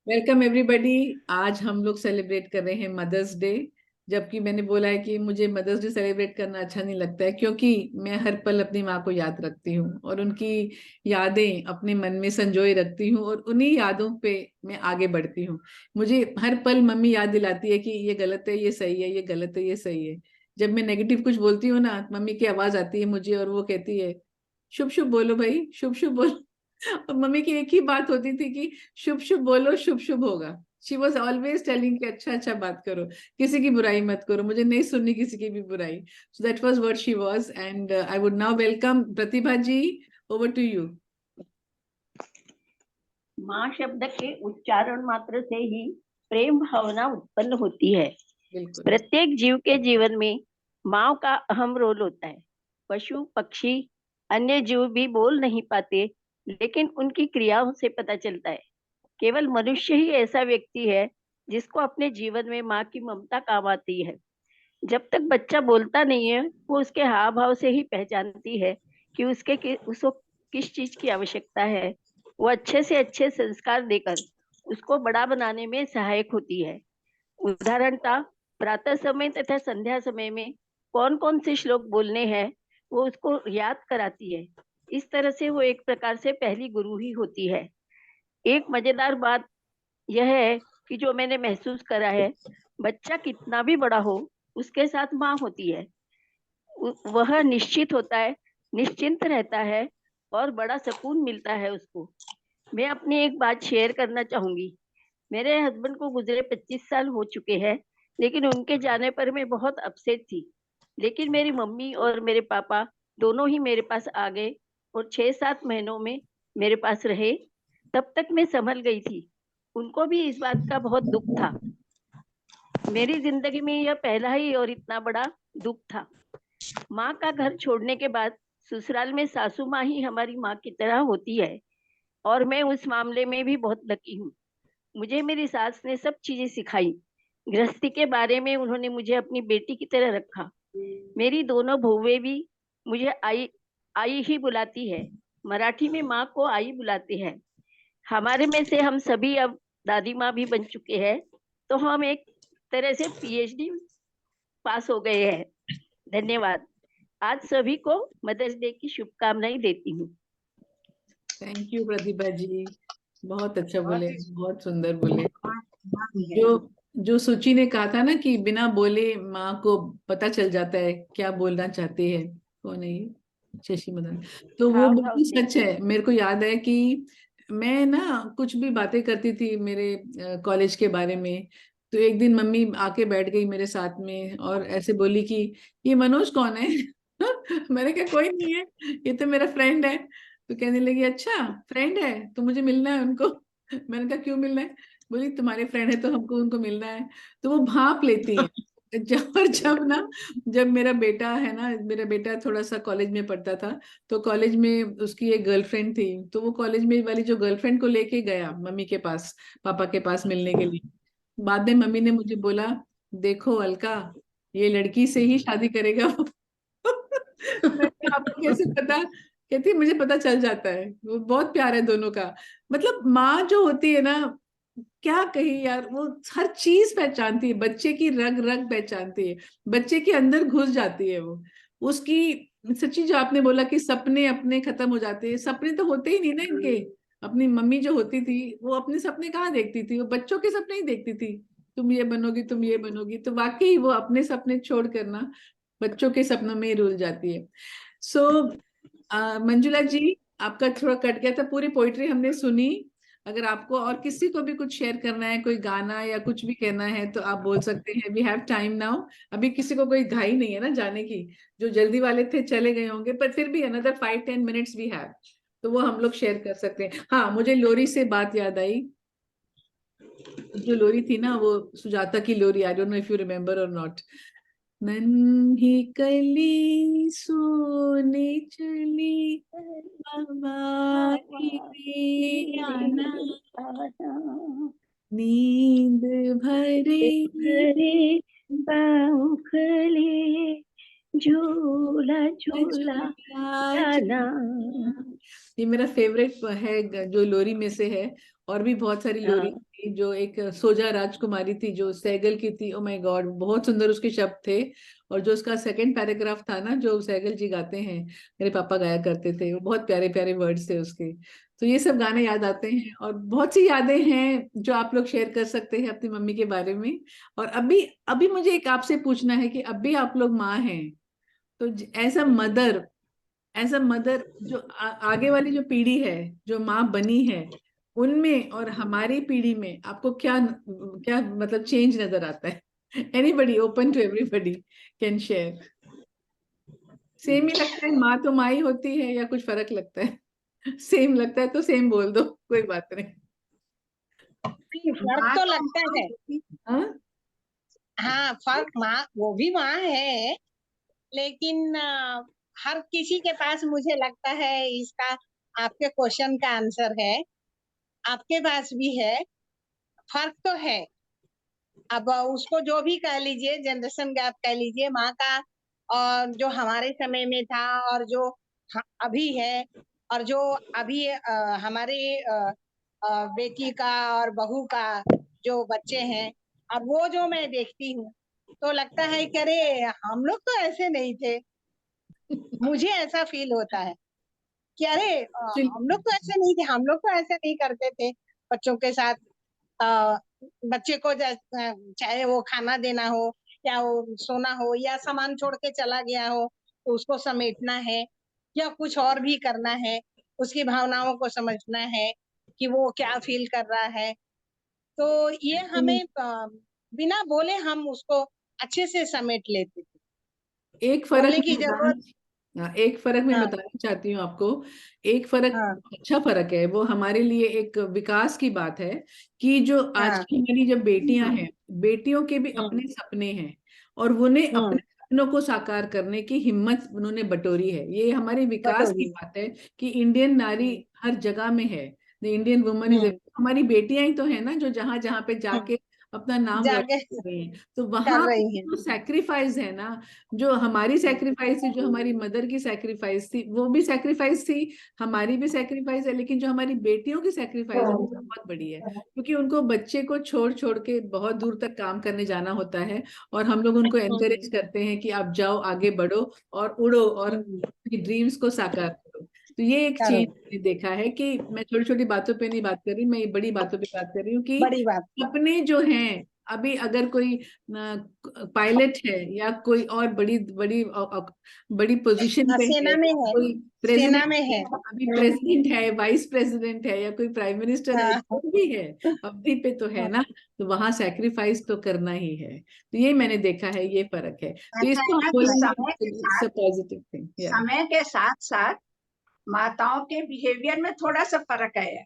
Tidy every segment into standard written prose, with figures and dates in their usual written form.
Welcome everybody. आज हम लोग सेलिब्रेट कर रहे हैं मदर्स डे। जबकि मैंने बोला है कि मुझे मदर्स डे सेलिब्रेट करना अच्छा नहीं लगता है, क्योंकि मैं हर पल अपनी माँ को याद रखती हूँ और उनकी यादें अपने मन में संजोए रखती हूँ और उन्हीं यादों पे मैं आगे बढ़ती हूँ। मुझे हर पल मम्मी याद दिलाती है कि ये गलत है, ये सही है, ये गलत है, ये सही है। जब मैं नेगेटिव कुछ बोलती हूँ ना, मम्मी की आवाज आती है मुझे और वो कहती है, शुभ शुभ बोलो भाई, शुभ शुभ बोलो। और मम्मी की एक ही बात होती थी कि शुभ शुभ बोलो, शुभ शुभ होगा। शी वॉज ऑलवेज टेलिंग कि अच्छा अच्छा बात करो, किसी की बुराई मत करो, मुझे नहीं सुननी किसी की भी बुराई। So that was what she was, and I would now welcome Pratibha ji. Over to you. माँ शब्द के उच्चारण मात्र से ही प्रेम भावना उत्पन्न होती है। बिल्कुल। प्रत्येक जीव के जीवन में माँ का अहम रोल होता है। पशु पक्षी अन्य जीव भी बोल नहीं पाते, लेकिन उनकी क्रियाओं से पता चलता है। केवल मनुष्य ही ऐसा व्यक्ति है जिसको अपने जीवन में माँ की ममता काम आती है। जब तक बच्चा बोलता नहीं है, वो उसके हाव भाव से ही पहचानती है कि उसको किस चीज की आवश्यकता है। वो अच्छे से अच्छे संस्कार देकर उसको बड़ा बनाने में सहायक होती है। उदाहरणतः प्रातः समय तथा संध्या समय में कौन कौन से श्लोक बोलने हैं, वो उसको याद कराती है। इस तरह से वो एक प्रकार से पहली गुरु ही होती है। एक मजेदार बात यह है कि जो मैंने महसूस करा है, बच्चा कितना भी बड़ा हो, उसके साथ माँ होती है। वह निश्चित होता है, निश्चिंत रहता है और बड़ा सुकून मिलता है उसको। मैं अपनी एक बात शेयर करना चाहूंगी। मेरे हस्बैंड को गुजरे 25 साल हो चुके हैं, लेकिन उनके जाने पर मैं बहुत अपसेट थी। लेकिन मेरी मम्मी और मेरे पापा दोनों ही मेरे पास आ गए और 6-7 महीनों में मेरे पास रहे। तब तक मैं संभल गई थी। उनको भी इस बात का बहुत दुख था। मेरी जिंदगी में यह पहला ही और इतना बड़ा दुख था। माँ का घर छोड़ने के बाद ससुराल में सासू माँ ही हमारी माँ की तरह होती है, और मैं उस मामले में भी बहुत लकी हूँ। मुझे मेरी सास ने सब चीजें सिखाई। गृहस्थी के बारे में उन्होंने मुझे अपनी बेटी की तरह रखा। मेरी दोनों बहुएं भी मुझे आई आई ही बुलाती है। मराठी में माँ को आई बुलाते हैं। हमारे में से हम सभी अब दादी माँ भी बन चुके हैं, तो हम एक तरह से पीएचडी पास हो गए हैं। धन्यवाद। आज सभी को मदर्स डे की शुभकामनाएं देती हूँ। थैंक यू प्रतिभा जी। बहुत अच्छा बहुत बोले, ही बहुत सुंदर बोले। माँ भी है। जो जो सुचि ने कहा था ना कि बिना बोले माँ को पता चल जाता है क्या बोलना चाहती है। कौन है ये? शशि मदन। तो वो हाव भाव बिल्कुल से। सच है। मेरे को याद है कि मैं ना कुछ भी बातें करती थी मेरे कॉलेज के बारे में। तो एक दिन मम्मी आके बैठ गई मेरे साथ में और ऐसे बोली कि ये मनोज कौन है? मैंने कहा कोई नहीं है, ये तो मेरा फ्रेंड है। तो कहने लगी अच्छा फ्रेंड है तो मुझे मिलना है उनको। मैंने कहा क्यों मिलना है? बोली तुम्हारे फ्रेंड है तो हमको उनको मिलना है। तो वो भाप लेती है। जब और जब ना, जब मेरा बेटा है ना, मेरा बेटा थोड़ा सा कॉलेज में पढ़ता था। तो कॉलेज में उसकी एक गर्लफ्रेंड थी, तो वो कॉलेज में वाली जो गर्लफ्रेंड को लेके गया मम्मी के पास, पापा के पास मिलने के लिए। बाद में मम्मी ने मुझे बोला, देखो अलका, ये लड़की से ही शादी करेगा वो। मैं कहा, आपको कैसे पता? कहती मुझे पता चल जाता है, वो बहुत प्यार है दोनों का। मतलब माँ जो होती है ना, क्या कही यार, वो हर चीज पहचानती है, बच्चे की रग रग पहचानती है, बच्चे के अंदर घुस जाती है वो। उसकी सच्ची जो आपने बोला कि सपने अपने खत्म हो जाते हैं, सपने तो होते ही नहीं ना इनके। अपनी मम्मी जो होती थी वो अपने सपने कहाँ देखती थी, वो बच्चों के सपने ही देखती थी। तुम ये बनोगी, तुम ये बनोगी, तो वाकई वो अपने सपने छोड़ कर ना बच्चों के सपनों में ही रुल जाती है। सो मंजुला जी, आपका थोड़ा कट गया था, पूरी पोइट्री हमने सुनी। अगर आपको और किसी को भी कुछ शेयर करना है, कोई गाना या कुछ भी कहना है, तो आप बोल सकते हैं। We have time now. अभी किसी को कोई घाई नहीं है ना जाने की। जो जल्दी वाले थे चले गए होंगे, पर फिर भी अनदर 5-10 मिनट्स वी हैव, तो वो हम लोग शेयर कर सकते हैं। हाँ, मुझे लोरी से बात याद आई। जो लोरी थी ना, वो सुजाता की लोरी, I don't know if you remember or not. नन्ही कली सोने चली, हमारी रे आना, नींद भरे भरे बाउखले झूला झूला झूला जाना। झूला। ये मेरा फेवरेट है जो लोरी में से है। और भी बहुत सारी लोरी हाँ, थी, जो एक सोजा राजकुमारी थी जो सहगल की थी। ओ माय गॉड, बहुत सुंदर उसके शब्द थे। और जो उसका सेकंड पैराग्राफ था ना, जो सहगल जी गाते हैं, मेरे पापा गाया करते थे, वो बहुत प्यारे प्यारे वर्ड्स थे उसके। तो ये सब गाने याद आते हैं, और बहुत सी यादें हैं जो आप लोग शेयर कर सकते हैं अपनी मम्मी के बारे में। और अभी अभी मुझे एक आपसे पूछना है कि अभी आप लोग माँ हैं, तो एज अ मदर जो आगे वाली जो पीढ़ी है, जो माँ बनी है, उनमें और हमारी पीढ़ी में आपको क्या क्या मतलब चेंज नजर आता है? Anybody, open to everybody can share. Same ही लगता है, माँ तो माँ ही होती है, या कुछ फर्क लगता है? सेम लगता है तो सेम बोल दो, कोई बात नहीं। नहीं, फर्क माँ तो तो लगता माँ है। होती। हाँ। हाँ, फर्क, माँ वो भी माँ है, लेकिन हर किसी के पास मुझे लगता है इसका, आपके क्वेश्चन का आंसर है, आपके पास भी है। फर्क तो है। अब उसको जो भी कह लीजिए, जनरेशन गैप कह लीजिए माँ का, और जो हमारे समय में था, और जो अभी है, और जो अभी हमारे बेटी का और बहू का जो बच्चे हैं, अब वो जो मैं देखती हूँ, तो लगता है कि अरे हम लोग तो ऐसे नहीं थे। मुझे ऐसा फील होता है कि अरे हम लोग तो ऐसे नहीं थे, हम लोग तो ऐसे नहीं करते थे बच्चों के साथ। अ, बच्चे को चाहे वो खाना देना हो, या वो सोना हो, या सामान छोड़ के चला गया हो तो उसको समेटना है, या कुछ और भी करना है, उसकी भावनाओं को समझना है कि वो क्या फील कर रहा है। तो ये हमें बिना बोले हम उसको अच्छे से समेट लेते थे। एक फर्क बोलने की मैं जरूरत। बताना, हाँ, एक फर्क मैं हाँ, बताना चाहती हूँ आपको। एक फर्क, हाँ, अच्छा फर्क है वो, हमारे लिए एक विकास की बात है कि जो आज हाँ। की हमारी जब बेटियां हैं, बेटियों के भी हम्म, अपने सपने हैं, और उन्हें हम्म। अपने सपनों को साकार करने की हिम्मत उन्होंने बटोरी है। ये हमारी विकास की बटोरी। बात है कि इंडियन नारी हम्म, हर जगह में है। द इंडियन वुमन इज, हम्म, हमारी बेटियां ही तो है ना जो जहां जहां पे हम्म। जाके अपना नाम जाके रोशन कर रही हैं। तो कर वहां रही है। जो सैक्रिफाइस है ना, जो हमारी हम्म, सैक्रिफाइस थी, जो हमारी मदर की सैक्रिफाइस थी, वो भी सैक्रिफाइस थी, हमारी भी सैक्रिफाइस है, लेकिन जो हमारी बेटियों की सैक्रिफाइस है वो बहुत बड़ी है, क्योंकि उनको बच्चे को छोड़ छोड़ के बहुत दूर तक काम करने जाना होता है। और हम लोग उनको हम्म, एनकरेज करते हैं कि आप जाओ, आगे बढ़ो और उड़ो, और हम्म। अपनी ड्रीम्स को साकार करो। तो ये एक करो। चीज मैंने देखा है कि मैं छोटी छोटी बातों पे नहीं बात कर रही, मैं ये बड़ी बातों पे बात कर रही हूँ कि बड़ी बात। अपने जो हैं, अभी अगर कोई पायलट है, या कोई और बड़ी बड़ी बड़ी पोजीशन हाँ, पे है, सेना में है। कोई सेना प्रेसिडेंट में है, है। अभी प्रेसिडेंट है, वाइस प्रेसिडेंट है, या कोई प्राइम मिनिस्टर है, हाँ, जो भी है, अवधि पे तो है हाँ। ना, तो वहां सैक्रिफाइस तो करना ही है। तो ये मैंने देखा है, ये फर्क है, तो ऐसा है इसको हम ना कि बोलेंगे इट्स अ पॉजिटिव थिंग। या समय के साथ साथ माताओं के बिहेवियर में थोड़ा सा फर्क है।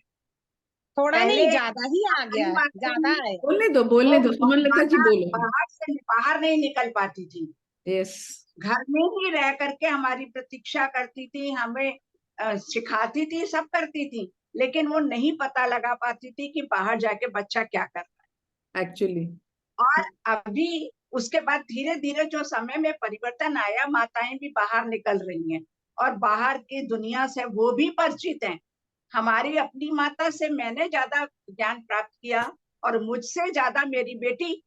थोड़ा नहीं, पहले ज्यादा ही आ गया हमारी है, ज्यादा माताएं, है। बोलने वो दो सुमन लता जी, माता बोलो। बाहर नहीं निकल पाती थी, यस। घर में ही रह करके हमारी प्रतीक्षा करती थी, हमें सिखाती थी, सब करती थी, लेकिन वो नहीं पता लगा पाती थी कि बाहर जाके बच्चा क्या कर रहा एक्चुअली। है। और अभी उसके बाद धीरे धीरे जो समय में परिवर्तन आया, माताएं भी बाहर निकल रही हैं और बाहर की दुनिया से वो भी परिचित हैं। हमारी अपनी माता से मैंने ज्यादा ज्ञान प्राप्त किया, और मुझसे ज्यादा मेरी बेटी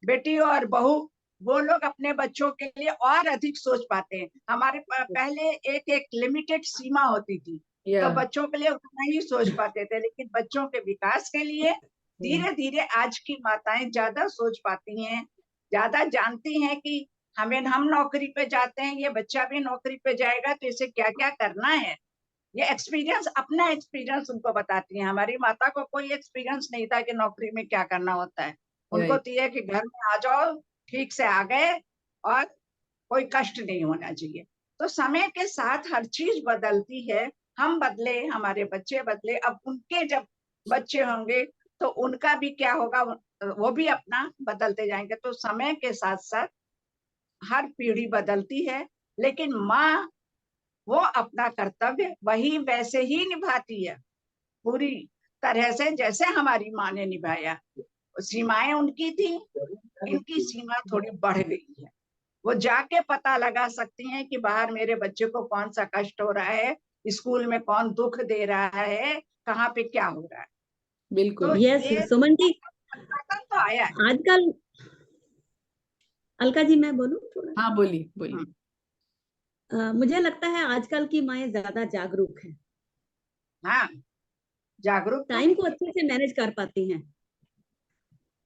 बेटी और बहू, वो लोग अपने बच्चों के लिए और अधिक सोच पाते हैं। हमारे पहले एक एक लिमिटेड सीमा होती थी, या तो बच्चों के लिए उतना ही सोच पाते थे, लेकिन बच्चों के विकास के लिए धीरे धीरे आज की माताएं ज्यादा सोच पाती हैं, ज्यादा जानती हैं कि हम नौकरी पे जाते हैं, ये बच्चा भी नौकरी पे जाएगा, तो इसे क्या क्या करना है। ये एक्सपीरियंस, अपना एक्सपीरियंस उनको बताती हैं। हमारी माता को कोई एक्सपीरियंस नहीं था कि नौकरी में क्या करना होता है। उनको राइट। तो ये कि घर में आ जाओ, ठीक से आ गए, और कोई कष्ट नहीं होना चाहिए। तो समय के साथ हर चीज बदलती है। हम बदले, हमारे बच्चे बदले, अब उनके जब बच्चे होंगे तो उनका भी क्या होगा, वो भी अपना बदलते जाएंगे। तो समय के साथ साथ हर पीढ़ी बदलती है, लेकिन माँ वो अपना कर्तव्य वही वैसे ही निभाती है, पूरी तरह से जैसे हमारी माँ ने निभाया। सीमाएं उनकी थी, इनकी सीमा थोड़ी बढ़ गई है। वो जाके पता लगा सकती हैं कि बाहर मेरे बच्चे को कौन सा कष्ट हो रहा है, स्कूल में कौन दुख दे रहा है, कहाँ पे क्या हो रहा है। बिल्कुल। तो यस ये सुमन जी, परिवर्तन तो आया है। आजकल अलका जी मैं बोलूं थोड़ा? हाँ बोलिए बोलिए। मुझे लगता है आजकल की माएं ज्यादा जागरूक हैं, हाँ, जागरूक तो टाइम को अच्छे से मैनेज कर पाती हैं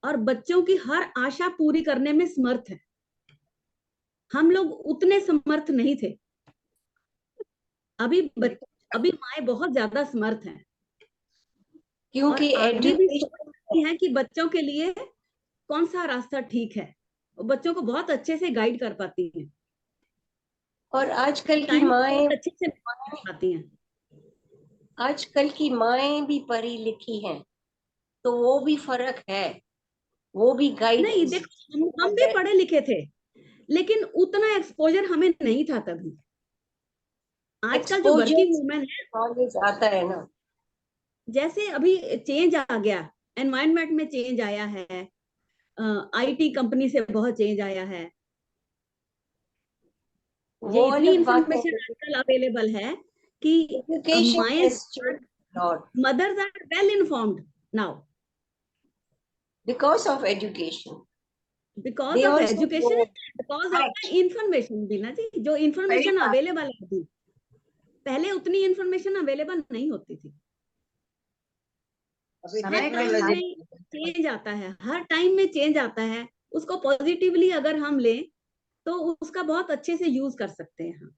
और बच्चों की हर आशा पूरी करने में समर्थ है। हम लोग उतने समर्थ नहीं थे। अभी अभी माएं बहुत ज्यादा समर्थ हैं और क्योंकि आगे भी एजुकेशन सोचती हैं कि बच्चों के लिए कौन सा रास्ता ठीक है, और बच्चों को बहुत अच्छे से गाइड कर पाती हैं, और आजकल की टाइम को माएं बहुत अच्छे से मैनेज कर पाती हैं। आजकल की माएं भी पढ़ी लिखी हैं, तो वो भी फर्क है, वो भी नहीं गाइडेंस। देखो, हम भी पढ़े लिखे थे, लेकिन उतना एक्सपोजर हमें नहीं था तभी। आजकल जो वर्किंग वुमेन है, नॉलेज आता है ना। जैसे अभी चेंज आ गया, एनवायरनमेंट में चेंज आया है, आईटी कंपनी से बहुत चेंज आया है, वो ये इतनी अलग बात है। इंफॉर्मेशन आजकल अवेलेबल है कि एजुकेशन माएं, has changed a lot mothers are well informed now because of education. Because They of also education, know. Because of Correct. The information भी ना जी, जो सही इंफॉर्मेशन बात। अवेलेबल है अभी, पहले उतनी इंफॉर्मेशन अवेलेबल नहीं होती थी। समय हर के टाइम साथ में चेंज आता है, हर टाइम में चेंज आता है, उसको पॉजिटिवली अगर हम लें तो उसका बहुत अच्छे से यूज कर सकते हैं हम।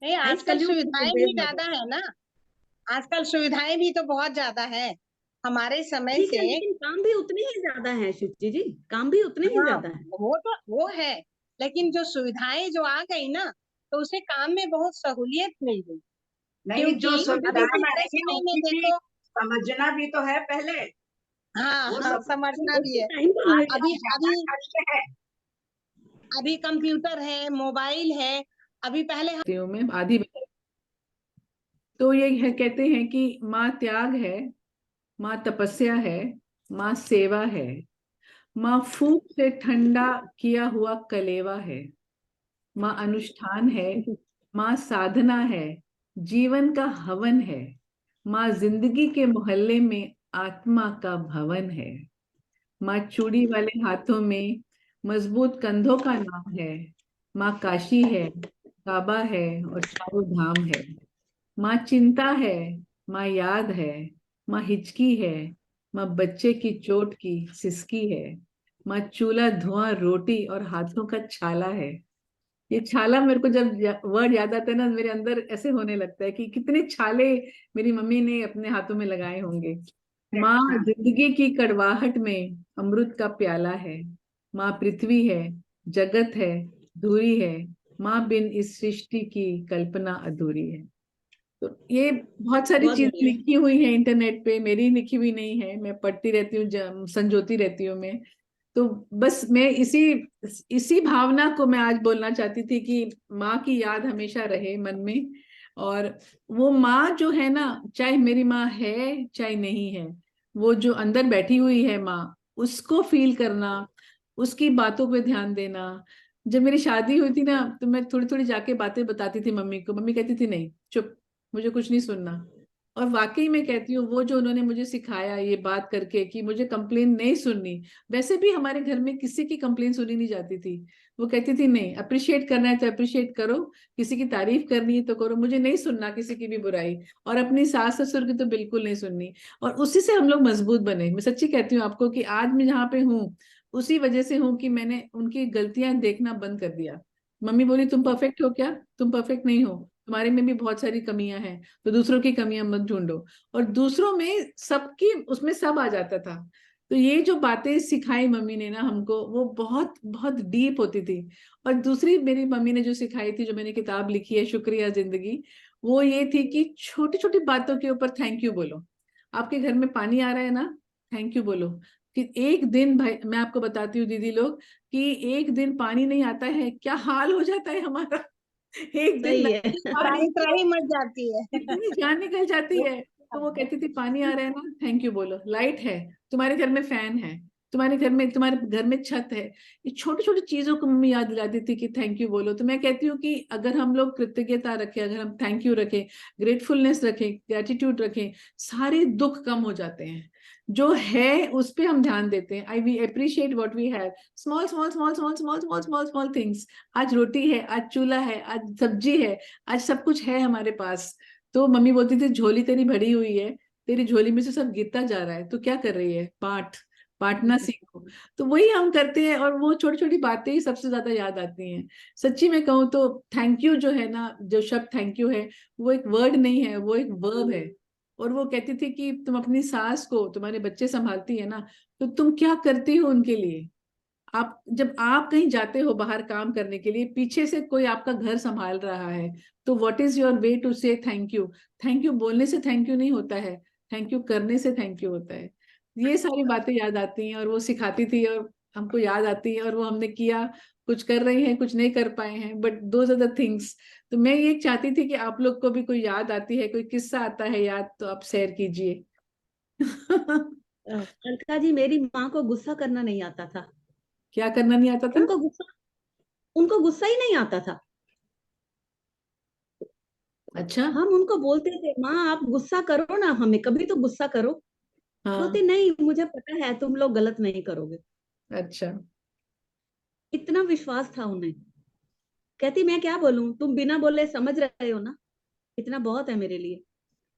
नहीं, आई आजकल सैल्यूट सुविधाएं भी ज्यादा है ना, आजकल सुविधाएं भी तो बहुत ज्यादा है हमारे समय ठीक है, से। लेकिन काम भी उतने ही ज्यादा है शुचि जी, काम भी उतने ही हाँ, ज्यादा है। वो है, लेकिन जो सुविधाएं जो आ गई ना, तो उसे काम में बहुत सहूलियत मिल गई। नहीं, क्योंकि जो अभी सुविधाएं हमारे आई समय में उनकी भी देखो, समझना भी तो है पहले। हाँ वो हाँ, सब समझना भी है। टाइम तो आज अभी ज्यादा अभी कष्ट है। अभी कंप्यूटर है, मोबाइल है, अभी पहले में आधी तो ये है, कहते हैं कि माँ त्याग है, माँ तपस्या है, माँ सेवा है, माँ फूंक से ठंडा किया हुआ कलेवा है, माँ अनुष्ठान है, माँ साधना है, जीवन का हवन है, माँ जिंदगी के मोहल्ले में आत्मा का भवन है, माँ चूड़ी वाले हाथों में मजबूत कंधों का नाम है, माँ काशी है, काबा है और चारों धाम है, माँ चिंता है, माँ याद है, माँ हिचकी है, माँ बच्चे की चोट की सिसकी है, माँ चूल्हा धुआं रोटी और हाथों का छाला है। ये छाला मेरे को जब वर्ड याद आता है ना, मेरे अंदर ऐसे होने लगता है कि कितने छाले मेरी मम्मी ने अपने हाथों में लगाए होंगे। माँ जिंदगी की कड़वाहट में अमृत का प्याला है, माँ पृथ्वी है, जगत है, धूरी है, माँ बिन इस सृष्टि की कल्पना अधूरी है। तो ये बहुत सारी बहुत चीजें बढ़िया। लिखी हुई है इंटरनेट पे, मेरी लिखी हुई नहीं है, मैं पढ़ती रहती हूँ, संजोती रहती हूँ मैं। तो बस मैं इसी इसी भावना को मैं आज बोलना चाहती थी कि माँ की याद हमेशा रहे मन में। और वो माँ जो है ना, चाहे मेरी माँ है चाहे नहीं है, वो जो अंदर बैठी हुई है माँ, उसको फील करना, उसकी बातों पे ध्यान देना। जब मेरी शादी हुई थी ना, तो मैं थोड़ी थोड़ी जाके बातें बताती थी मम्मी को, मम्मी कहती थी नहीं चुप, मुझे कुछ नहीं सुनना। और वाकई में कहती हूँ, वो जो उन्होंने मुझे सिखाया ये बात करके कि मुझे कंप्लेन नहीं सुननी। वैसे भी हमारे घर में किसी की कंप्लेन सुनी नहीं जाती थी। वो कहती थी नहीं, अप्रिशिएट करना है तो अप्रिशिएट करो, किसी की तारीफ करनी है तो करो, मुझे नहीं सुनना किसी की भी बुराई, और अपनी सास ससुर की तो बिल्कुल नहीं सुननी। और उसी से हम लोग मजबूत बने। मैं सच्ची कहती हूँ आपको कि आज मैं जहाँ पे हूँ उसी वजह से हूँ कि मैंने उनकी गलतियां देखना बंद कर दिया। मम्मी बोली तुम परफेक्ट हो क्या? तुम परफेक्ट नहीं हो, तुम्हारे में भी बहुत सारी कमियां हैं, तो दूसरों की कमियां मत ढूंढो। और दूसरों में सबकी, उसमें सब आ जाता था। तो ये जो बातें सिखाई मम्मी ने ना हमको, वो बहुत बहुत डीप होती थी। और दूसरी मेरी मम्मी ने जो सिखाई थी, जो मैंने किताब लिखी है शुक्रिया जिंदगी, वो ये थी कि छोटी छोटी बातों के ऊपर थैंक यू बोलो। आपके घर में पानी आ रहा है ना, थैंक यू बोलो। कि एक दिन, भाई मैं आपको बताती हूँ दीदी लोग, कि एक दिन पानी नहीं आता है क्या हाल हो जाता है हमारा। एक दिन सही है। त्राही त्राही मच जाती है। इतनी जान निकल जाती है। तो वो कहती थी पानी आ रहा है ना, थैंक यू बोलो। लाइट है, तुम्हारे घर में फैन है, तुम्हारे घर में छत है, ये छोटी छोटी चीजों को मम्मी याद दिलाती थी कि थैंक यू बोलो। तो मैं कहती हूँ कि अगर हम लोग कृतज्ञता रखें, अगर हम थैंक यू रखें, ग्रेटफुलनेस रखें, ग्रेटिट्यूड रखें, सारे दुख कम हो जाते हैं। जो है उस पे हम ध्यान देते हैं। We appreciate what we have, small small small small small small small small things. आज रोटी है, आज चूल्हा है, आज सब्जी है, आज सब कुछ है हमारे पास। तो मम्मी बोलती थी झोली तेरी भरी हुई है, तेरी झोली में से सब गिरता जा रहा है, तो क्या कर रही है? बांटना सीखो। तो वही हम करते हैं, और वो छोटी छोटी बातें ही सबसे ज्यादा याद आती हैं। सच्ची में कहूँ तो थैंक यू जो है ना, जो शब्द थैंक यू है, वो एक वर्ड नहीं है, वो एक वर्ब है। और वो कहती थी कि तुम अपनी सास को, तुम्हारे बच्चे संभालती है ना, तो तुम क्या करती हो उनके लिए? जब आप कहीं जाते हो बाहर काम करने के लिए, पीछे से कोई आपका घर संभाल रहा है, तो what is your way to say thank you? Thank you बोलने से थैंक यू नहीं होता है, थैंक यू करने से थैंक यू होता है। ये सारी बातें याद आती हैं, और वो सिखाती थी और हमको याद आती है, और वो हमने किया। कुछ कर रही हैं, कुछ नहीं कर पाए हैं, but those are the things. तो मैं ये चाहती थी कि आप लोग को भी कोई याद आती है, कोई किस्सा आता है याद, तो आप शेयर कीजिए। अलका जी, मेरी माँ को गुस्सा करना नहीं आता था। क्या करना नहीं आता था? उनको गुस्सा ही नहीं आता था। अच्छा। हम उनको बोलते थे, माँ आप गुस्सा करो ना, हमें कभी तो गुस्सा करो। हाँ। बोलते नहीं, मुझे पता है तुम लोग गलत नहीं करोगे। अच्छा। इतना विश्वास था उन्हें। कहती मैं क्या बोलूं, तुम बिना बोले समझ रहे हो ना, इतना बहुत है मेरे लिए।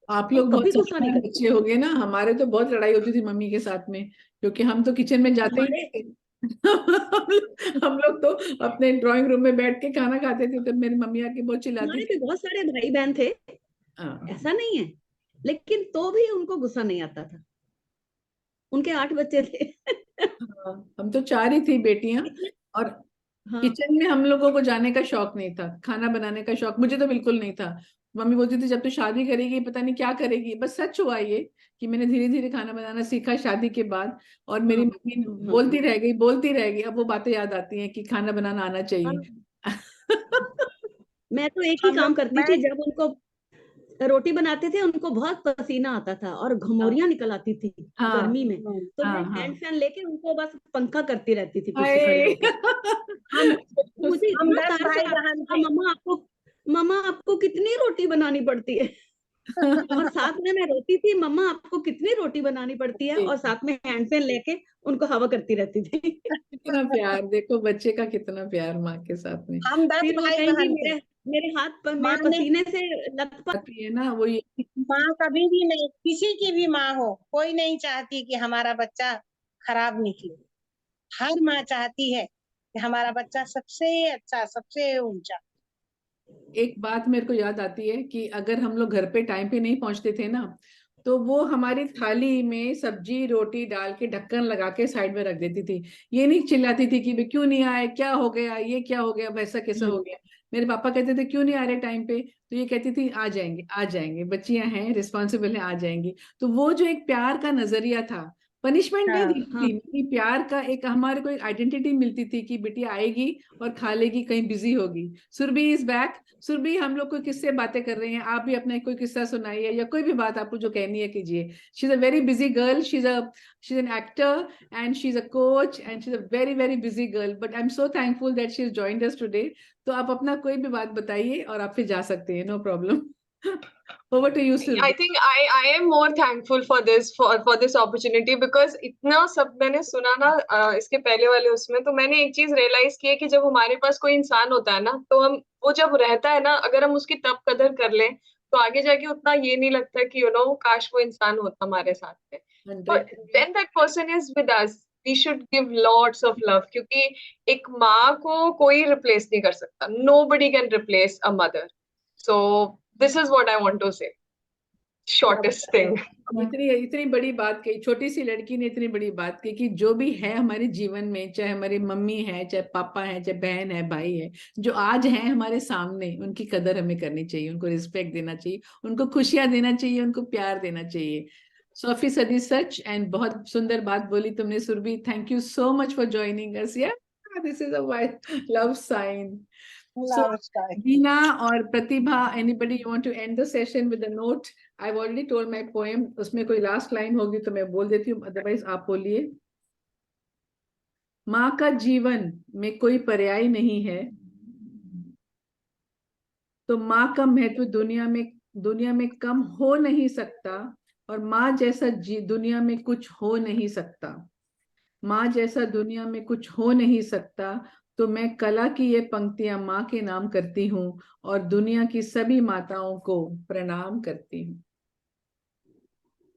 आप वो लोग बहुत कभी गुस्सा नहीं समझदार करती। बच्चे हो गए ना, हमारे तो बहुत लड़ाई होती थी मम्मी के साथ में, क्योंकि हम तो किचन में जाते ही हमारे नहीं थे। हम लोग तो अपने ड्राइंग रूम में बैठ के खाना खाते थे, तब मेरी मम्मी आके बहुत चिल्लाती हमारे भी थी। बहुत सारे भाई बहन थे, हाँ। ऐसा नहीं है, लेकिन तो भी उनको गुस्सा नहीं आता था। उनके 8 बच्चे थे। हाँ, हम तो 4 ही थी बेटियां। इतने। और हाँ। किचन में हम लोगों को जाने का शौक नहीं था, खाना बनाने का शौक मुझे तो बिल्कुल नहीं था। मम्मी बोलती थी जब तू शादी करेगी पता नहीं क्या करेगी। बस सच हुआ ये कि मैंने धीरे धीरे खाना बनाना सीखा शादी के बाद। और हाँ। मेरी मम्मी हाँ। बोलती रह गई। अब वो बातें याद आती हैं कि खाना बनाना आना हाँ। चाहिए। मैं तो एक ही हम काम लोग करती मैं थी, जब उनको रोटी बनाते थे, उनको बहुत पसीना आता था और हाँ घमौरियां निकल आती थी हाँ गर्मी में, तो मैं हाँ हैंड हाँ। फैन लेके उनको बस पंखा करती रहती थी पीछे खड़े हाय। होके। हम मुझे हम इतना 10 तरस भाई आता बहन था, थे। मम्मा आपको कितनी रोटी बनानी पड़ती है। और साथ में मैं रोती थी, मम्मा आपको कितनी रोटी बनानी पड़ती है, और साथ में हैंड फैन लेके उनको हवा करती रहती थी। कितना प्यार, देखो बच्चे का कितना प्यार माँ के साथ में हम 10 फिर वो भाई कहेंगी, बहन थे। मेरे मेरे हाथ पर माँ मैं ने पसीने से लथपथ। आती है ना वो ये। माँ कभी भी नहीं, किसी की भी माँ हो, कोई नहीं चाहती कि हमारा बच्चा खराब निकले। हर माँ चाहती है कि हमारा बच्चा सबसे अच्छा, सबसे ऊंचा। एक बात मेरे को याद आती है कि अगर हम लोग घर पे टाइम पे नहीं पहुंचते थे ना, तो वो हमारी थाली में सब्जी रोटी डाल के ढक्कन लगा के साइड में रख देती थी। ये नहीं चिल्लाती थी कि "बे, क्यों नहीं आए, क्या हो गया, ये क्या हो गया, वैसा कैसा हो गया"। मेरे पापा कहते थे क्यों नहीं आ रहे टाइम पे, तो ये कहती थी आ जाएंगे आ जाएंगे, बच्चियां हैं, रिस्पॉन्सिबल है, आ जाएंगी। तो वो जो एक प्यार का नजरिया था, पनिशमेंट नहीं हाँ। देती हाँ। थी, मेरी प्यार का एक हमारे को एक आइडेंटिटी मिलती थी कि बेटी आएगी और खा लेगी, कहीं बिजी होगी। Surabhi is back. सुरभि, हम लोग कोई किससे बातें कर रहे हैं, आप भी अपना कोई किस्सा सुनाइए, या कोई भी बात आपको जो कहनी है कीजिए। She is a very busy girl, she is an actor and she is a coach and she is a very very busy girl, but I am so thankful that she is joined us today. तो आप अपना कोई भी बात बताइए और आप फिर जा सकते हैं, no problem. Over to you I Surabhi. think I am more thankful for this opportunity because इतना सब मैंने सुना ना इसके पहले वाले उसमें, तो मैंने एक चीज रियलाइज की है कि जब हमारे पास कोई इंसान होता है ना, तो हम वो जब रहता है ना, अगर हम उसकी तब कदर कर लें तो आगे जाके उतना ये नहीं लगता कि काश वो इंसान होता हमारे साथ में। But 100। when that person is with us, we should give lots of love क्योंकि एक माँ को कोई रिप्लेस नहीं कर सकता. Nobody can replace a mother. So this is what I want to say. Shortest thing. इतनी इतनी बड़ी बात कही, छोटी सी लड़की ने इतनी बड़ी बात कही कि जो भी है हमारे जीवन में, चाहे हमारी मम्मी है, चाहे पापा है, चाहे बहन है, भाई है, जो आज है हमारे सामने, उनकी कदर हमें करनी चाहिए, उनको रिस्पेक्ट देना चाहिए, उनको खुशियां देना चाहिए, उनको प्यार देना चाहिए। 100% सच। एंड बहुत सुंदर बात बोली तुमने Surabhi, thank you so much for joining us. Yeah this is a love sign. So, love style. Veena or Pratibha, anybody you want to end the session with a note? I've already told my poem. उसमें कोई last line होगी तो मैं बोल देती हूँ, otherwise आप बोलिए। माँ का जीवन में कोई पर्याय नहीं है, तो माँ का महत्व दुनिया में कम हो नहीं सकता, और माँ जैसा दुनिया में कुछ हो नहीं सकता। माँ जैसा दुनिया में कुछ हो नहीं सकता। तो मैं कला की ये पंक्तियां माँ के नाम करती हूँ और दुनिया की सभी माताओं को प्रणाम करती हूँ।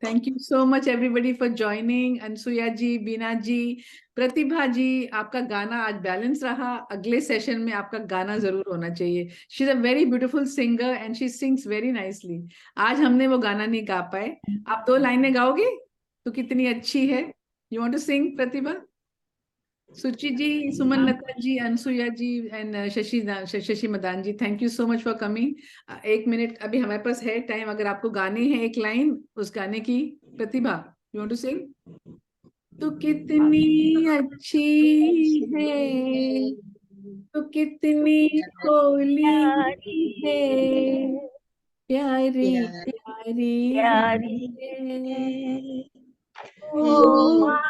Thank you so much everybody for joining. Anasuya ji, Beena ji, Pratibha ji, आपका गाना आज बैलेंस रहा। अगले सेशन में आपका गाना जरूर होना चाहिए। She is a very beautiful singer and she sings very nicely. आज हमने वो गाना नहीं गा पाए। आप 2 लाइनें गाओगे तो कितनी अच्छी है। You want to sing Pratibha? Suchi ji, Suman Lata ji, Anasuya ji and Shashi Madan ji, thank you so much for coming. 1 minute अभी हमारे पास है टाइम, अगर आपको गाने हैं 1 लाइन उस गाने की। प्रतिभा, यू वांट टू सिंग? तो कितनी अच्छी है, तो कितनी होली है, प्यारी प्यारी प्यारी है। ओ ओ माँ,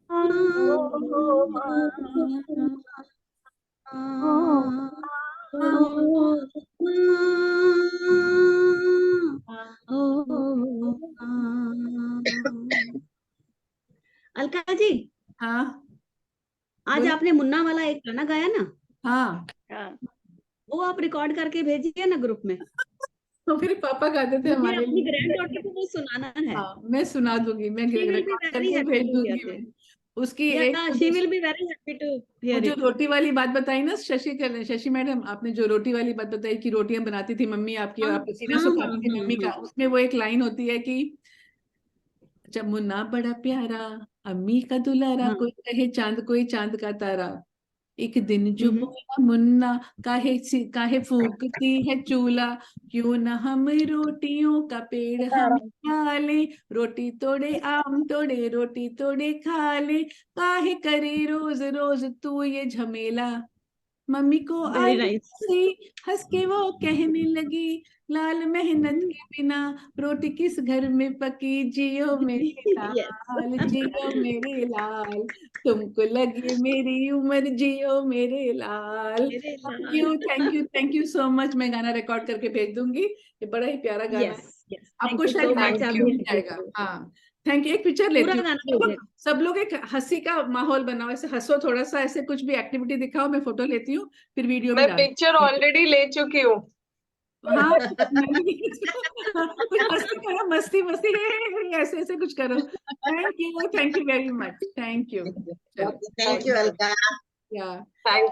ओ माँ, ओ अलका जी, हाँ आज बोलिए। आपने मुन्ना वाला एक गाना गाया ना, हाँ, हाँ, वो आप रिकॉर्ड करके भेजिए ना ग्रुप में। तो मेरे पापा गाते थे मुझे हमारे अपनी लिए। ग्रैंड डॉटर को वो सुनाना है। हाँ, मैं सुना दूंगी, मैं she will be record very करके हैप्पी भेज टू हियर दूंगी दिस। मैं उसकी। या एक she will be very happy to वो हियर जो इट। रोटी वाली बात बताई ना शशि मैडम, आपने जो रोटी वाली बात बताई कि रोटियां बनाती थी मम्मी आपकी और हाँ आप पसीना हाँ सुखाती थी मम्मी का, हाँ। उसमें वो एक लाइन होती है कि जब मुन्ना बड़ा प्यारा, अम्मी का दुलारा, हाँ कोई कहे चांद कोई चांद का तारा, एक दिन जो हम्म, बोला मुन्ना, काहे फूकती है चूल्हा, क्यों न हम रोटियों का पेड़ हम खा ले, रोटी तोड़े आम तोड़े रोटी तोड़े खा ले, काहे करे रोज रोज तू ये झमेला। मम्मी को वेरी आई नाइस। हंस के वो कहने लगी, लाल मेहनत के बिना रोटी किस घर में पकी, जियो मेरे यस। लाल, जियो मेरे लाल, तुमको लगे मेरी उम्र, जियो मेरे लाल। मेरे thank Lal. You, thank you, thank you so much. मैं गाना रिकॉर्ड करके भेज दूंगी, ये बड़ा ही प्यारा गाना है। यस यस, थैंक आपको यू शायद सो मच, मैसेज आप भी you. मिल भेज जाएगा। दीजिए। हाँ, थैंक यू। एक पिक्चर लेती पूरा हूँ। गाना भेजिएगा। सब लोग एक हंसी का माहौल बनाओ, ऐसे हंसो थोड़ा सा, ऐसे कुछ भी एक्टिविटी दिखाओ, मैं फोटो लेती हूँ, फिर वीडियो भी मैं डाल। पिक्चर ऑलरेडी ले चुकी हूँ। हाँ, कुछ मस्ती करो, मस्ती मस्ती ऐसे ऐसे कुछ करो। Thank you very much, thank you. चलो, थैंक यू अलका। या थैंक